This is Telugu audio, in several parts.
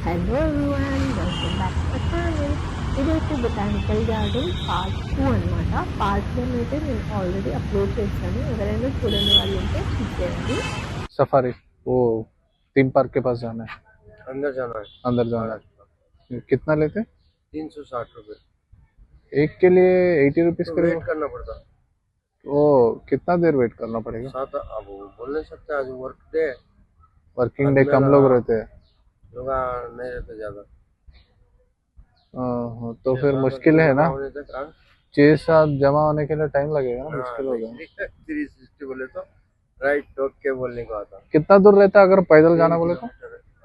Hello everyone, welcome back to the channel. ఇదైతే బొటానికల్ గార్డెన్ పార్ట్ 2 అనమాట. పార్ట్ 1 అయితే నేను ఆల్రెడీ అప్లోడ్ చేశాను. ఎవరైనా చూడని వాళ్ళు ఉంటే చూసేయండి. सफारी वो थीम पार्क के पास जाना है, अंदर जाना है। अंदर जाना है। कितना लेते? 360 रुपए एक के लिए 80 रुपीज तो करेगा। वेट करना पड़ता। वो कितना देर वेट करना पड़ेगा? साथ अब वो बोल नहीं सकते, आज वर्क डे, वर्किंग डे कम लोग रहते हैं लोग नहीं रहते ज्यादा, तो फिर मुश्किल है ना। होने तक, हाँ। 6-7 जमा होने के लिए टाइम लगेगा ना, मुश्किल हो जाएगा। 360 बोले तो राइट टॉक के बोलने को आता। कितना दूर रहता है अगर पैदल जाना बोले तो?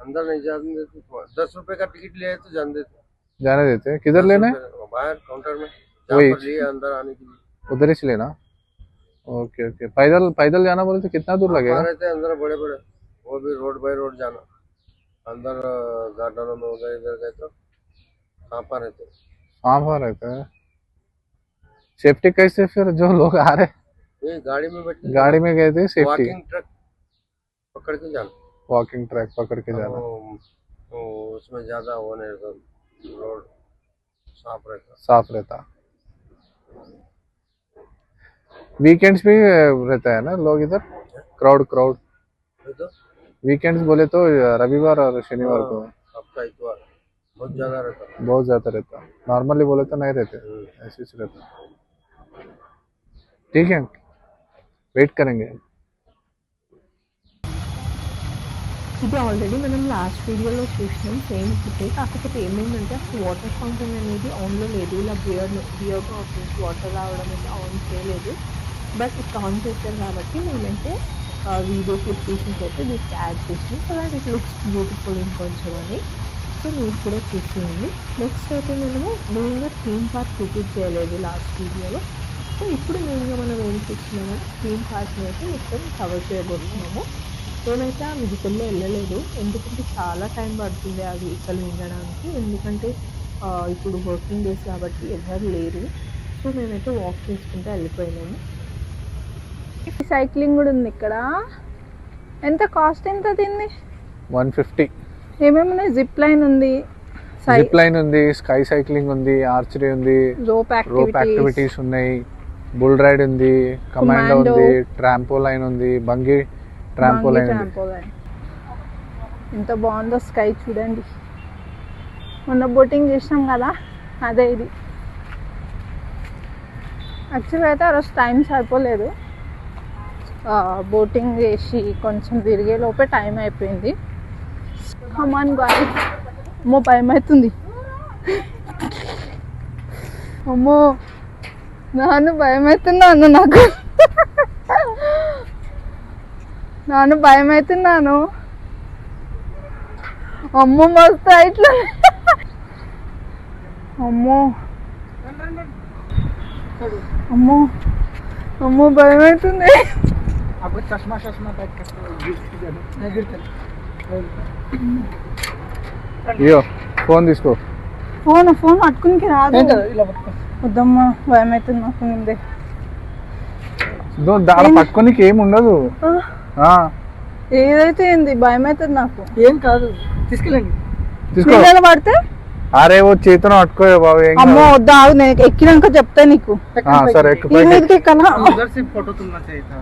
अंदर नहीं जाने देते, 10 रुपए का टिकट लिए तो जान देते, जाने देते हैं। किधर लेना है? बाहर काउंटर में वही लिए अंदर आने के लिए उधर ही से लेना। ओके ओके, पैदल पैदल जाना बोले तो कितना दूर लगेगा? रहते हैं अंदर बड़े बड़े, वो भी रोड बाय रोड जाना, अंदर गार्डनों में उधर इधर गए तो सांपा रहते, सांभा रहता है। सेफ्टी कैसे फिर जो लोग आ रहे ये गाड़ी में बैठ गाड़ी में गए थे सेफ्टी? वॉकिंग ट्रक पकड़ के जाना, वॉकिंग ट्रैक पकड़ के जाना। तो उसमें ज्यादा वो नहीं रहता, रोड साफ रहता। वीकेंड्स भी रहता है ना लोग इधर, क्राउड तो वीकेंड्स बोले तो रविवार और शनिवार को हफ्ता इतवार बहुत ज्यादा रहता। नॉर्मली बोले तो नहीं रहते, ऐसे ही रहता। ठीक है, वेट करेंगे। ఇది ఆల్రెడీ మనం లాస్ట్ వీడియోలో చూసినాం, సేమ్ ఫుటే. కాకపోతే ఏమైందంటే వాటర్ ఫౌంటైన్ అనేది ఆన్లో లేదు. ఇలా బియర్గా అవుతుంది, వాటర్ రావడం అయితే ఆన్ చేయలేదు. బట్ ఇప్పుడు ఆన్ చేశారు కాబట్టి నేనైతే వీడియో క్లిప్ తీసి అయితే దీనికి యాడ్ చేసినాం. So that it looks beautiful ఇంకొంచెం అని. సో మీరు కూడా చూసేయండి. నెక్స్ట్ అయితే మనము మెయిన్గా థీమ్ పార్క్ విజిట్ చేయలేదు లాస్ట్ వీడియోలో. సో ఇప్పుడు మెయిన్గా మనం ఏం చూస్తున్నామంటే థీమ్ పార్క్ని అయితే మొత్తం కవర్ చేయబోతున్నాము. నేనైతే ఆ వెహికల్లో వెళ్ళలేదు, ఎందుకంటే చాలా టైం పడుతుంది ఆ వెహికల్ వెళ్ళడానికి. ఎందుకంటే ఇప్పుడు వర్కింగ్ డేస్ కాబట్టి ఎవరు లేరు. సో నేనైతే వాక్ చేసుకుంటూ వెళ్ళిపోయినాను. సైక్లింగ్ కూడా ఉంది ఇక్కడ. ఎంత కాస్ట్ ఎంత తింది? 150. ఏమేమి ఉన్నాయి? జిప్ లైన్ ఉంది, స్కై సైక్లింగ్ ఉంది, ఆర్చరీ ఉంది, రోప్ యాక్టివిటీస్ ఉన్నాయి, బుల్ రైడ్ ఉంది, కమాండో ఉంది, ట్రాంపోలైన్ ఉంది, బంగీ ట్రాంపోలైన్. ఎంత బాగుందో స్కై చూడండి. మొన్న బోటింగ్ చేసినాం కదా, అదే ఇది. యాక్చువల్గా అయితే ఆ రోజు టైం సరిపోలేదు, బోటింగ్ చేసి కొంచెం తిరిగే లోపే టైం అయిపోయింది. కమాన్ గాయ్స్, అమ్మో భయం అవుతుంది. అమ్మో నాన్న భయం అవుతున్నాను, నాన్న భయం అవుతున్నాను. అమ్మో మస్తు ఇట్లా, అమ్మో అమ్మో అమ్మో భయం అవుతుంది. ఫోన్ తీసుకో. ఫోన్ పట్టుకునికి రాదు, వద్దమ్మా భయం అవుతుంది నాకు ముందే. పట్టుకోనికి ఏమి ఉండదు, ఏదైతే ఏంది భయం అవుతుంది నాకు. ఏం కాదు, తీసుకెళ్ళండి. పడితే అరే ఓ చేతను పట్టుకో బాబు. అమ్మో వద్దా, నేను ఎక్కినాక చెప్తా నీకు. సరే ఎక్కాలా? फोटो तुमना चाहिए था।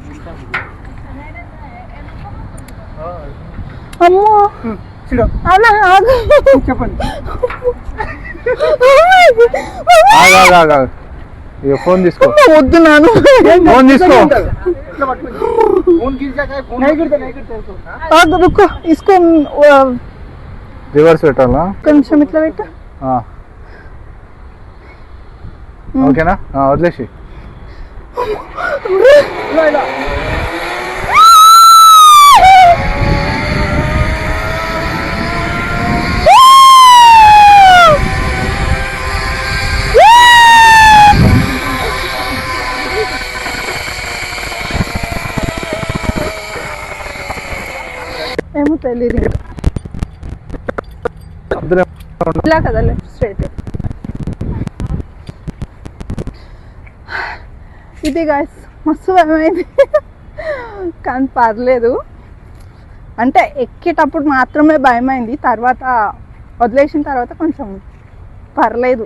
అమ్మో అలా ఆగు, చెప్పండి. ఫోన్ తీసుకో. వద్దు నాను, ఫోన్ తీసుకో. फोन गिर जाएगा, फोन नहीं गिरता ఆగు రుక్కో, ఇసుకో. రివర్స్ పెట్టాలా? కొంచెం ఇట్లా పెట్టు. ఓకేనా, వదిలేసి. ఏమో తెలియదు ఇలా కదా, లెఫ్ట్ స్ట్రైట్. ఇది గాయ్స్ మస్తు భయమైంది, కానీ పర్లేదు. అంటే ఎక్కేటప్పుడు మాత్రమే భయమైంది, తర్వాత వదిలేసిన తర్వాత కొంచెం పర్లేదు,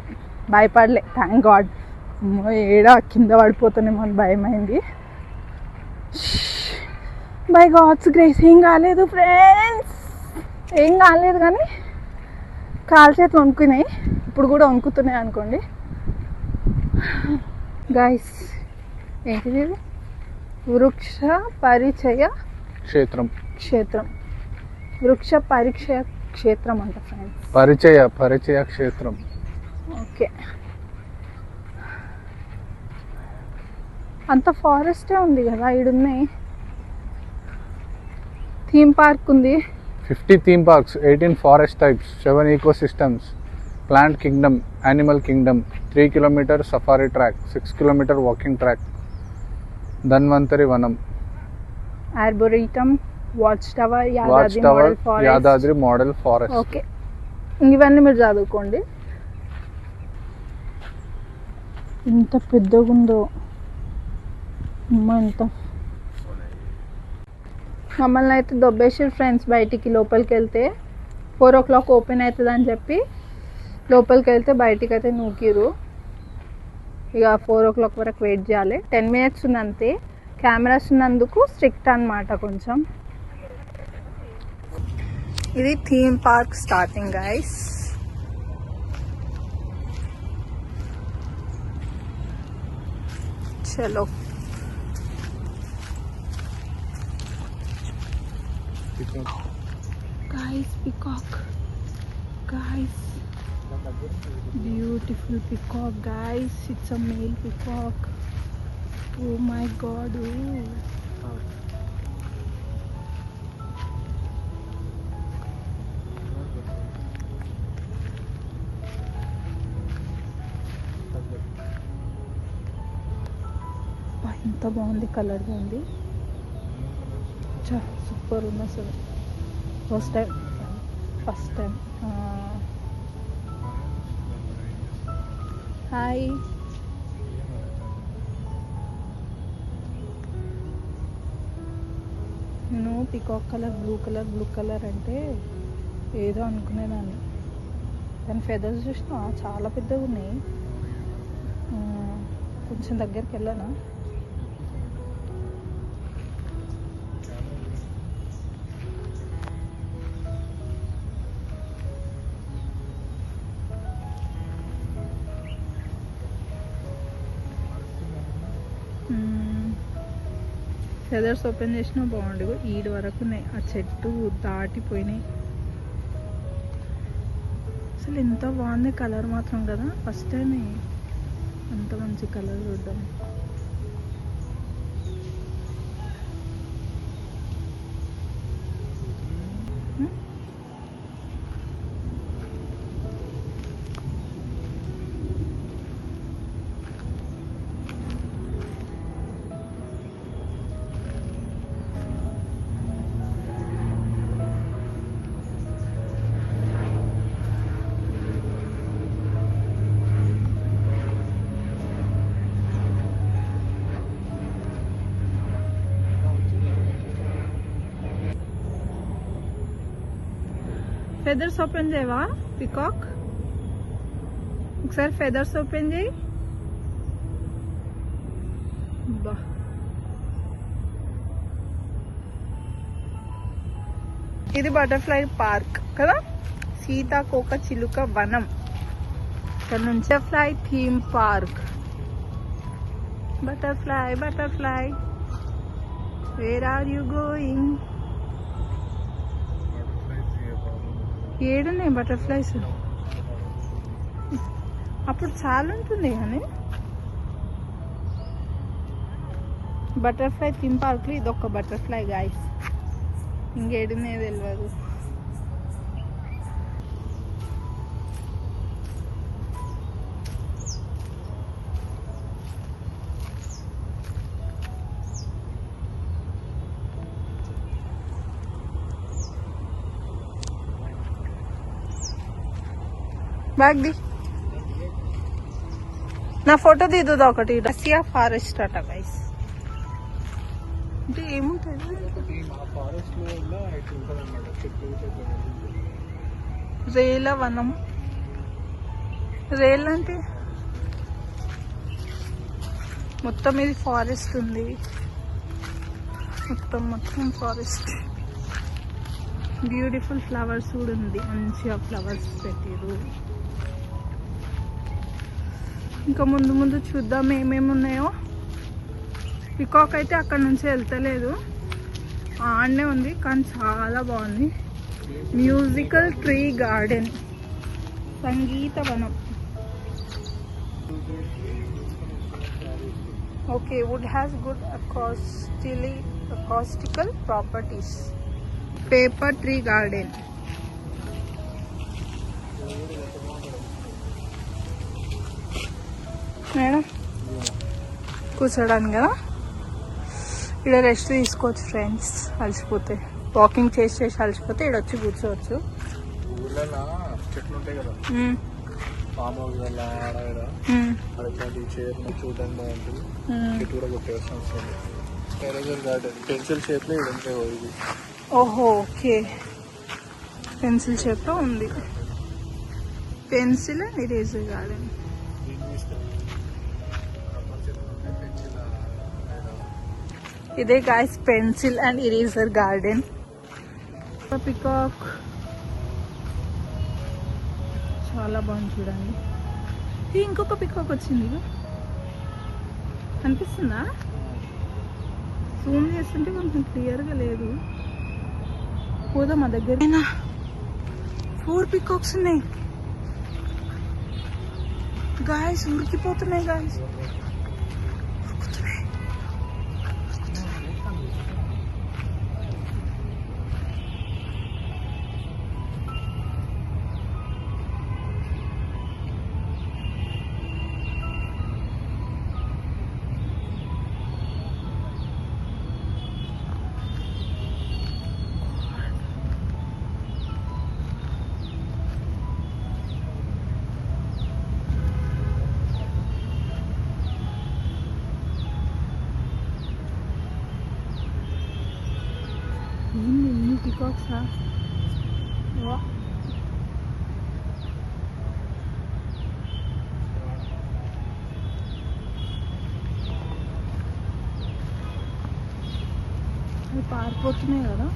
భయపడలే, థ్యాంక్ గాడ్. ఏడా కింద పడిపోతున్నామో అని భయమైంది. బై గాడ్స్ గ్రేస్ ఏం కాలేదు ఫ్రెండ్స్, ఏం కాలేదు. కానీ కాలు చేతులు వణుకున్నాయి, ఇప్పుడు కూడా వణుకుతున్నాయి అనుకోండి. గైస్ ఏంటిది? వృక్ష పరిచయ క్షేత్రం, వృక్ష పరిచయ క్షేత్రం అంట ఫ్రెండ్స్. పరిచయ క్షేత్రం. ఓకే, అంత ఫారెస్టే ఉంది కదా ఈడున్నాయి. థీమ్ పార్క్ ఉంది, 50 theme parks, 18 forest types, 7 ecosystems, plant kingdom, animal kingdom, 3 km safari track, 6 km walking track, Dhanvantari వనం, arboretum, watch tower, Yadadri model forest. Okay, ఇవన్నీ మీరు చదువుకోండి. ఎంత పెద్దగా ఉందో ఎంత. మమ్మల్ని అయితే దొబ్బేసారు ఫ్రెండ్స్ బయటికి. లోపలికి వెళ్తే 4 o'clock ఓపెన్ అవుతుంది అని చెప్పి లోపలికి వెళ్తే బయటికి అయితే నూకిరు. ఇక 4 o'clock వరకు వెయిట్ చేయాలి. 10 minutes ఉంది అంతే. కెమెరాస్ ఉన్నందుకు స్ట్రిక్ట్ అన్నమాట కొంచెం. ఇది థీమ్ పార్క్ స్టార్టింగ్ గైస్. చలో guys, peacock guys, beautiful peacock guys. It's a male peacock. Oh my god. ఎంత బాగుంది, కలర్ బాగుంది, సూపర్ ఉంది అసలు. First time hi. నేను పికాక్ కలర్ బ్లూ కలర్ అంటే ఏదో అనుకునేదాన్ని, కానీ ఫెదర్స్ చూసినా చాలా పెద్దగా ఉన్నాయి. కొంచెం దగ్గరికి వెళ్ళనా? ఫెదర్స్ ఓపెన్ చేసినా బాగుండు. ఈడు వరకు ఉన్నాయి, ఆ చెట్టు దాటిపోయినాయి. అసలు ఎంత బాగుంది కలర్ మాత్రం కదా, ఫస్ట్ టైం అంత మంచి కలర్ చూద్దాం. ఫెదర్స్ ఓపెన్ చేయవా పికాక్? ఒకసారి ఫెదర్స్ ఓపెన్ చేయి. బా, ఇది బటర్ఫ్లై పార్క్ కదా, సీతాకోక చిలుక వనం. ఇక్కడ నుంచి butterfly theme park. Butterfly where are you going? ఏడున్నాయి బటర్ఫ్లైస్. అప్పుడు చాలా ఉంటుంది కానీ బటర్ఫ్లై థీమ్ పార్క్ లో ఇదొక బటర్ఫ్లై గాయస్, ఇంకేడున్నాయి తెలియదు. బ్యాగ్ ది, నా ఫోటో దిద్దుదా ఒకటి. రష్యా ఫారెస్ట్ అట గైస్. అంటే ఏముంటుంది రేల వనం. రేల్ అంటే మొత్తం ఇది ఫారెస్ట్ ఉంది. మొత్తం ఫారెస్ట్. బ్యూటిఫుల్ ఫ్లవర్స్ కూడా ఉంది. మంచిగా ఫ్లవర్స్ పెట్టారు. ఇంకా ముందు చూద్దాం ఏమేమి ఉన్నాయో. పికాక్ అయితే అక్కడ నుంచి వెళ్తలేదు, ఆడనే ఉంది, కానీ చాలా బాగుంది. మ్యూజికల్ ట్రీ గార్డెన్, సంగీతవనం. Okay, wood has good acoustical properties. Paper tree garden. Madam కూర్చోడానికి కదా, ఇక్కడ రెస్ట్ తీసుకోవచ్చు ఫ్రెండ్స్. అలసిపోతే వాకింగ్ చేసి అలసిపోతే ఇక్కడ వచ్చి కూర్చోవచ్చు. ఊళ్ళలో చెట్లు ఉంటాయి కదా, ఫామ్ హౌస్ చైర్ని చూడడానికి బాగుంటుంది. చెట్టు కూడా కొట్టేస్తాం. ఎరేజర్ గార్డెన్ పెన్సిల్ షేప్ లో ఉంటాయి ఇది. ఓహో, ఓకే, పెన్సిల్ షేప్ లో ఉంది. Pencil and eraser garden. ఇదే guys pencil and eraser garden. Peacock చాలా బాగుంది చూడండి. ఇంకొక పికాక్ వచ్చింది, అనిపిస్తుందా? జూమ్ చేస్తుంటే కొంచెం క్లియర్గా లేదు. పోదా మా దగ్గర. 4 పికాక్స్ ఉన్నాయి గాయస్. ఉరికిపోతున్నాయి గాయస్. ఎన్ని పికాక్సా? అవి పారిపోతున్నాయి కదా.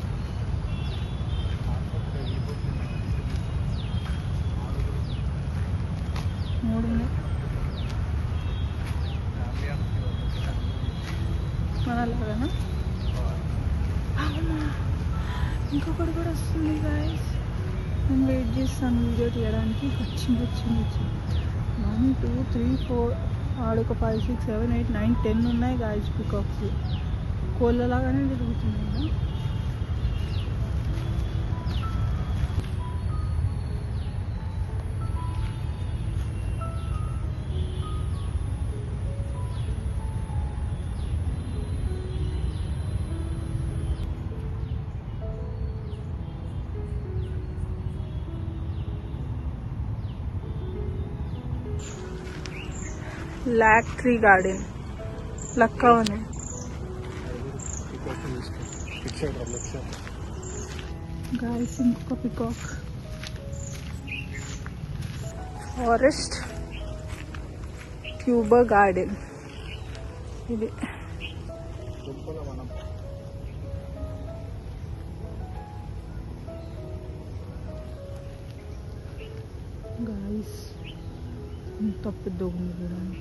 మూడు ఉన్నాయి మనలాగానా. ఇంకొకటి కూడా వస్తుంది గాయస్. నేను వెయిట్ చేస్తాను వీడియో తీయడానికి. వచ్చింది 1 2 3 4 ఆడొక 5 6 7 8 9 10 ఉన్నాయి గాయస్ పికాక్స్. కోళ్ళలాగానే తిరుగుతున్నాయి కదా. లాక్ ట్రీ గార్డెన్, లక్కవనం. గాయస్ ఇంకొక పికాక్. Forest tuber garden. ఇది గాయస్ ఇంత పెద్ద ఉంది చూడండి.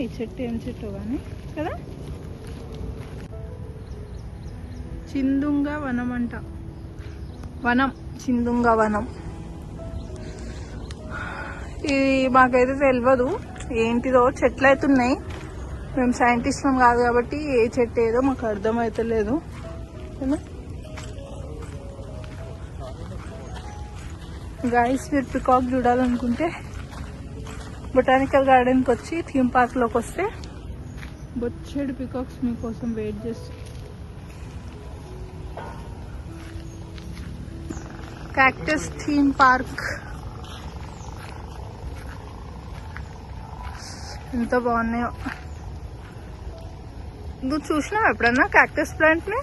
ఈ చెట్టు ఏం చెట్టు కానీ కదా. చిందుంగ వనం అంట. వనం, చిందుంగ వనం. ఇది మాకైతే తెలియదు ఏంటిదో. చెట్లు అయితే ఉన్నాయి. మేము సైంటిస్ట్లం కాదు కాబట్టి ఏ చెట్టు ఏదో మాకు అర్థమవుతలేదు. గాయస్ మీరు పికాక్ చూడాలనుకుంటే బొటానికల్ గార్డెన్కి వచ్చి థీమ్ పార్క్లోకి వస్తే బొచ్చేడు పికాక్స్ మీకోసం వెయిట్ చేస్తాయి. క్యాక్టస్ థీమ్ పార్క్ ఎంత బాగున్నాయో. నువ్వు చూసినావు ఎప్పుడన్నా క్యాక్టస్ ప్లాంట్ ని?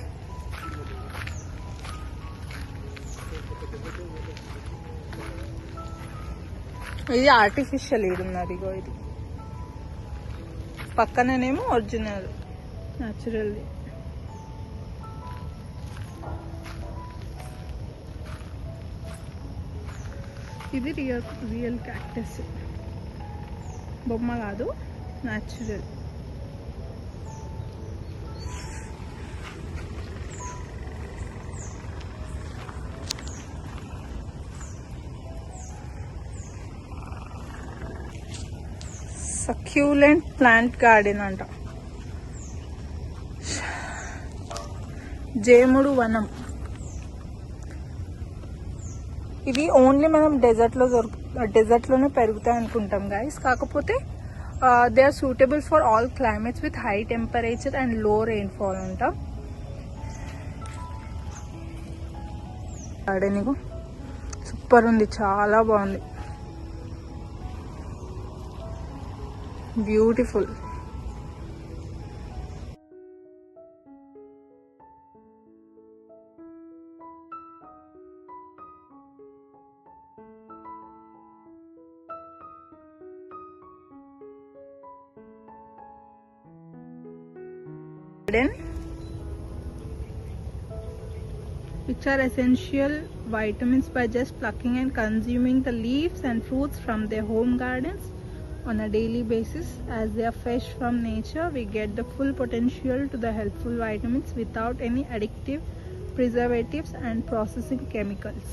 ఇది ఆర్టిఫిషియల్ ఈడున్నది, ఇగో ఇది పక్కననేమో ఒరిజినల్ న్యాచురల్. ఇది రియల్ క్యాక్టస్, బొమ్మ కాదు, న్యాచురల్. సక్యూలెంట్ ప్లాంట్ గార్డెన్ అంట, జేముడు వనం. ఇవి ఓన్లీ మనం డెజర్ట్లోనే పెరుగుతాయి అనుకుంటాం గైస్. కాకపోతే they are suitable for all climates with high temperature and low rainfall అంట. గార్డెనింగ్ సూపర్ ఉంది, చాలా బాగుంది, beautiful. Which are essential vitamins by just plucking and consuming the leaves and fruits from their home gardens on a daily basis. As they are fresh from nature, we get the full potential to the helpful vitamins without any addictive preservatives and processing chemicals.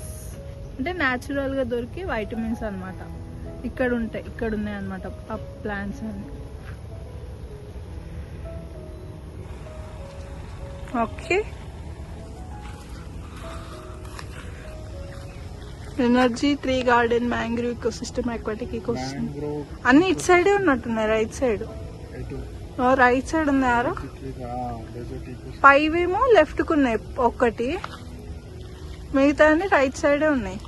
అంటే న్యాచురల్గా దొరికే వైటమిన్స్ అనమాట ఇక్కడ ఉన్నాయి అనమాట ఆ ప్లాంట్స్ అన్ని. Okay, energy tree garden, mangrove ecosystem, aquatic ecosystem అన్ని ఇటు సైడే ఉన్నట్టున్నాయి. రైట్ సైడ్ ఉన్నాయారా? పైవేమో లెఫ్ట్ కు ఉన్నాయి ఒక్కటి, మిగతా అన్ని రైట్ సైడే ఉన్నాయి.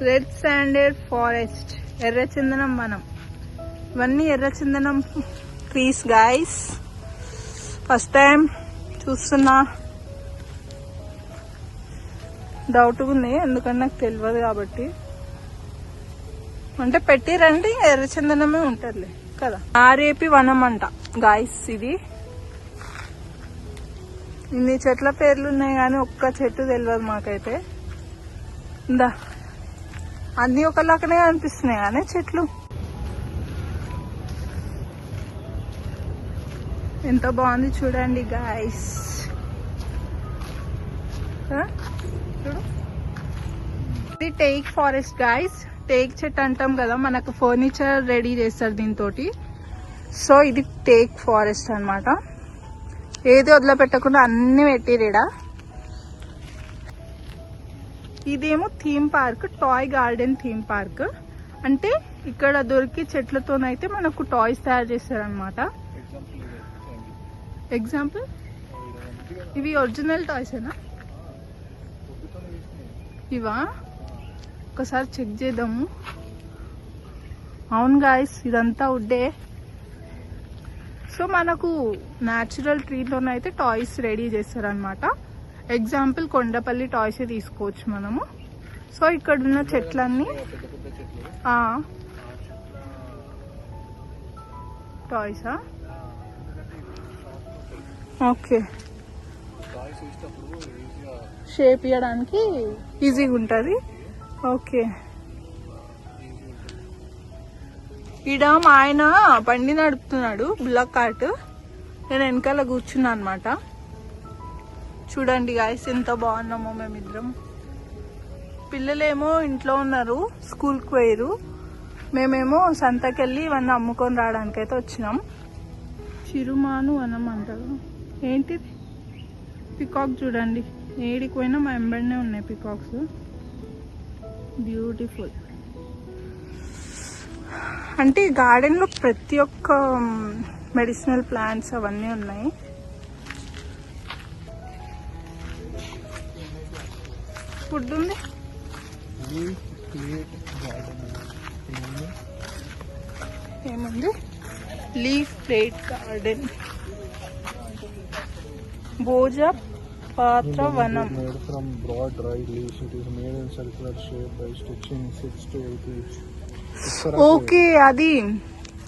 రెడ్ శాండెడ్ ఫారెస్ట్, ఎర్రచందనం వనం. ఇవన్నీ ఎర్రచందనం ట్రీస్ గైస్, ఫస్ట్ టైం చూస్తున్నా, డౌట్ ఉంది ఎందుకంటే నాకు తెలియదు కాబట్టి. అంటే పెట్టిరంటే ఎర్రచందనమే ఉంటదిలే కదా. ఆర్ఏపి వనం అంట గాయస్. ఇది ఇన్ని చెట్ల పేర్లు ఉన్నాయి కానీ ఒక్క చెట్టు తెలియదు మాకైతే. ఇందా అన్ని ఒకలాగానే అనిపిస్తున్నాయి కానీ చెట్లు. ఎంత బాగుంది చూడండి గాయస్. చూడు, ఇది టేక్ ఫారెస్ట్ గాయస్. టేక్ చెట్టు అంటాం కదా, మనకు ఫర్నిచర్ రెడీ చేస్తారు దీంతో. సో ఇది టేక్ ఫారెస్ట్ అన్నమాట. ఏది వదిలిపెట్టకుండా అన్ని పెట్టిరీడా. ఇదేమో theme park, toy garden theme park. అంటే ఇక్కడ దొరికి చెట్లతోనైతే మనకు టాయ్స్ తయారు చేస్తారనమాట. ఎగ్జాంపుల్ ఇవి ఒరిజినల్ టాయ్సేనా? ఇవా? ఒకసారి చెక్ చేద్దాము. అవును గాయస్, ఇదంతా వుడ్డే. సో మనకు న్యాచురల్ ట్రీలోనైతే టాయ్స్ రెడీ చేస్తారనమాట. ఎగ్జాంపుల్ కొండపల్లి టాయ్స్ తీసుకోవచ్చు మనము. సో ఇక్కడ ఉన్న చెట్లన్నీ టాయ్సా? ఓకే, షేప్ ఇవ్వడానికి ఈజీగా ఉంటుంది. ఓకే, ఈడ మా ఆయన బండి నడుపుతున్నాడు, బుల్లక్ కార్ట్. నేను వెనకాల కూర్చున్నా అనమాట. చూడండి గాయస్ ఎంత బాగున్నామో మేమిద్దరం. పిల్లలేమో ఇంట్లో ఉన్నారు, స్కూల్కి పోయారు. మేమేమో సంతకెళ్ళి ఇవన్నీ అమ్ముకొని రావడానికి అయితే వచ్చినాం. చిరుమాను వనం అంటారు. ఏంటిది? పికాక్ చూడండి, ఏడికి పోయినా మా ఎంబడినే ఉన్నాయి పికాక్స్. బ్యూటిఫుల్. అంటే ఈ గార్డెన్లో ప్రతి ఒక్క మెడిసినల్ ప్లాంట్స్ అవన్నీ ఉన్నాయి. ఫుడ్ ఉంది. ఏముంది లీఫ్ ప్లేట్ గార్డెన్, భోజ పాత్ర వనం. Made from broad dry leaves. It is made in circular shape by stitching 6 to 8 leaves. Okay, అది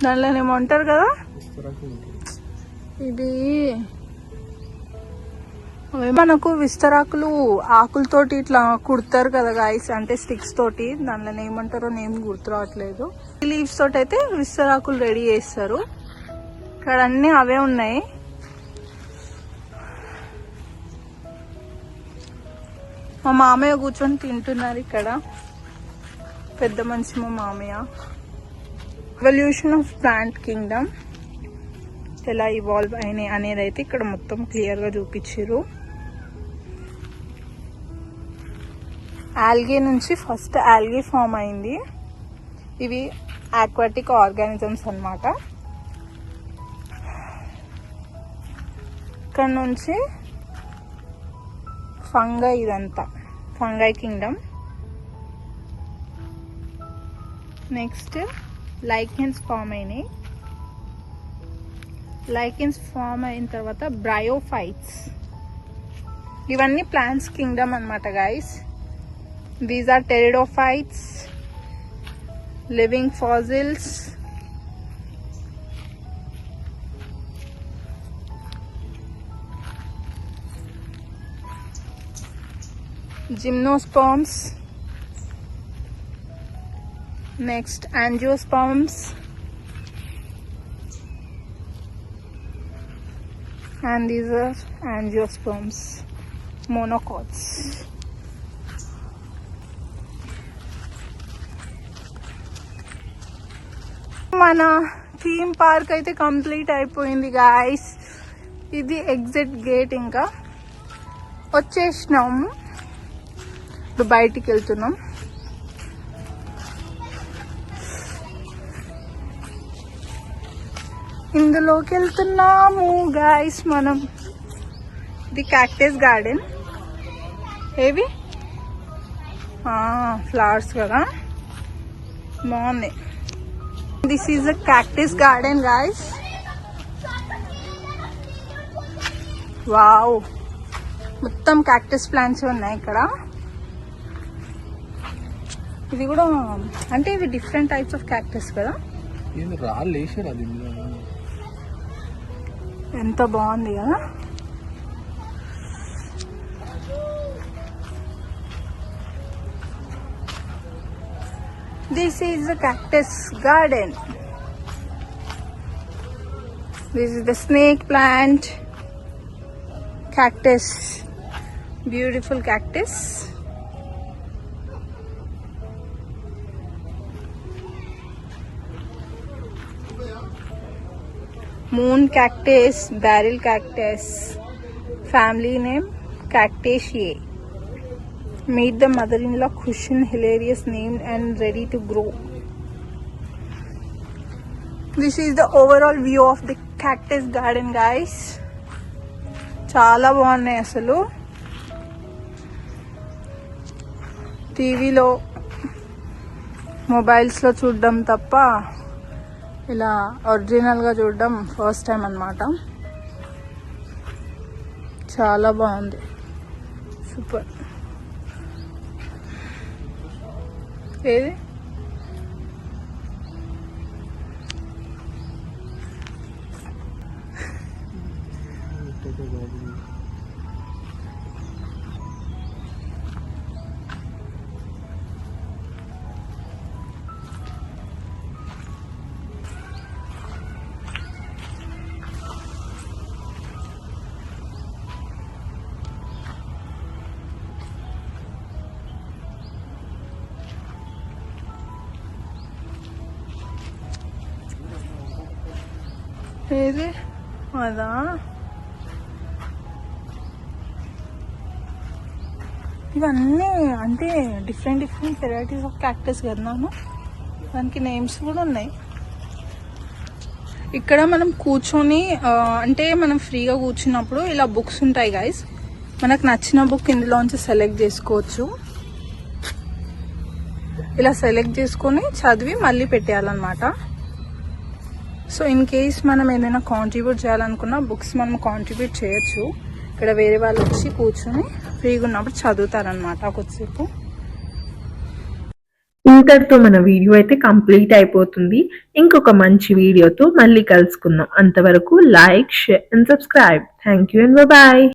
దానిలో ఏమంటారు కదా, ఇది అవి మనకు విస్తరాకులు ఆకులతోటి ఇట్లా కుడతారు కదా గాయస్, అంటే స్టిక్స్ తోటి. దానిలో ఏమంటారో నేమ్ గుర్తు రావట్లేదు. లీవ్స్ తోటి అయితే విస్తరాకులు రెడీ చేస్తారు. ఇక్కడ అన్ని అవే ఉన్నాయి. మా మామయ్య కూర్చొని తింటున్నారు ఇక్కడ, పెద్ద మనిషి మా మామయ్య. ఎవల్యూషన్ ఆఫ్ ప్లాంట్ కింగ్డమ్ ఎలా ఇవాల్వ్ అయినాయి అనేది అయితే ఇక్కడ మొత్తం క్లియర్ గా చూపించారు. ఆల్గే నుంచి ఫస్ట్ ఆల్గే ఫామ్ అయింది. ఇవి ఆక్వాటిక్ ఆర్గానిజమ్స్ అన్నమాట. ఇక్కడ నుంచి ఫంగై, ఇదంతా fungi kingdom. Next lichens form అయినాయి. లైకెన్స్ ఫామ్ అయిన తర్వాత బ్రయోఫైట్స్. ఇవన్నీ ప్లాంట్స్ కింగ్డమ్ అన్నమాట guys. These are pteridophytes, living fossils. Gymnosperms. Next angiosperms, and these are angiosperms, monocots. మన థీమ్ పార్క్ అయితే కంప్లీట్ అయిపోయింది గాయస్. ఇది ఎగ్జిట్ గేట్. ఇంకా వచ్చేసినాము, ఇప్పుడు బయటికి వెళ్తున్నాం. ఇందులోకి వెళ్తున్నాము గాయస్ మనం. ఇది క్యాక్టస్ గార్డెన్. ఏవి ఫ్లవర్స్ కదా, బాగుంది. This is a cactus garden guys. Wow, మొత్తం క్యాక్టస్ ప్లాంట్స్ ఉన్నాయి ఇక్కడ. ఇది కూడా అంటే ఇవి డిఫరెంట్ టైప్స్ ఆఫ్ క్యాక్టస్ కదా. ఎంత బాగుంది కదా. This is the cactus garden. This is the snake plant, cactus, beautiful cactus. Moon cactus, barrel cactus, family name Cactaceae. Meet the mother-in-law cushion, hilarious, named and ready to grow. This is the overall view of the cactus garden guys. చాలా బాగున్నాయి అసలు. టీవీలో మొబైల్స్లో చూడడం తప్ప ఇలా ఒరిజినల్గా చూడడం ఫస్ట్ టైం అన్నమాట. చాలా బాగుంది, సూపర్. ఏది ఏది అదా, ఇవన్నీ అంటే different different varieties of cactus కదా నాను. దానికి నేమ్స్ కూడా ఉన్నాయి. ఇక్కడ మనం కూర్చొని అంటే మనం ఫ్రీగా కూర్చున్నప్పుడు ఇలా బుక్స్ ఉంటాయి గైస్. మనకు నచ్చిన బుక్ ఇందులోంచి సెలెక్ట్ చేసుకోవచ్చు. ఇలా సెలెక్ట్ చేసుకొని చదివి మళ్ళీ పెట్టేయాలన్నమాట. సో ఇన్ కేస్ మనం ఏదైనా కాంట్రిబ్యూట్ చేయాలనుకున్నా బుక్స్ మనం కాంట్రిబ్యూట్ చేయొచ్చు. ఇక్కడ వేరే వాళ్ళు వచ్చి కూర్చొని ఫ్రీగా ఉన్నప్పుడు చదువుతారనమాట కొద్దిసేపు. ఇంతటితో మన వీడియో అయితే కంప్లీట్ అయిపోతుంది. ఇంకొక మంచి వీడియోతో మళ్ళీ కలుసుకుందాం. అంతవరకు like, share and subscribe. Thank you and bye.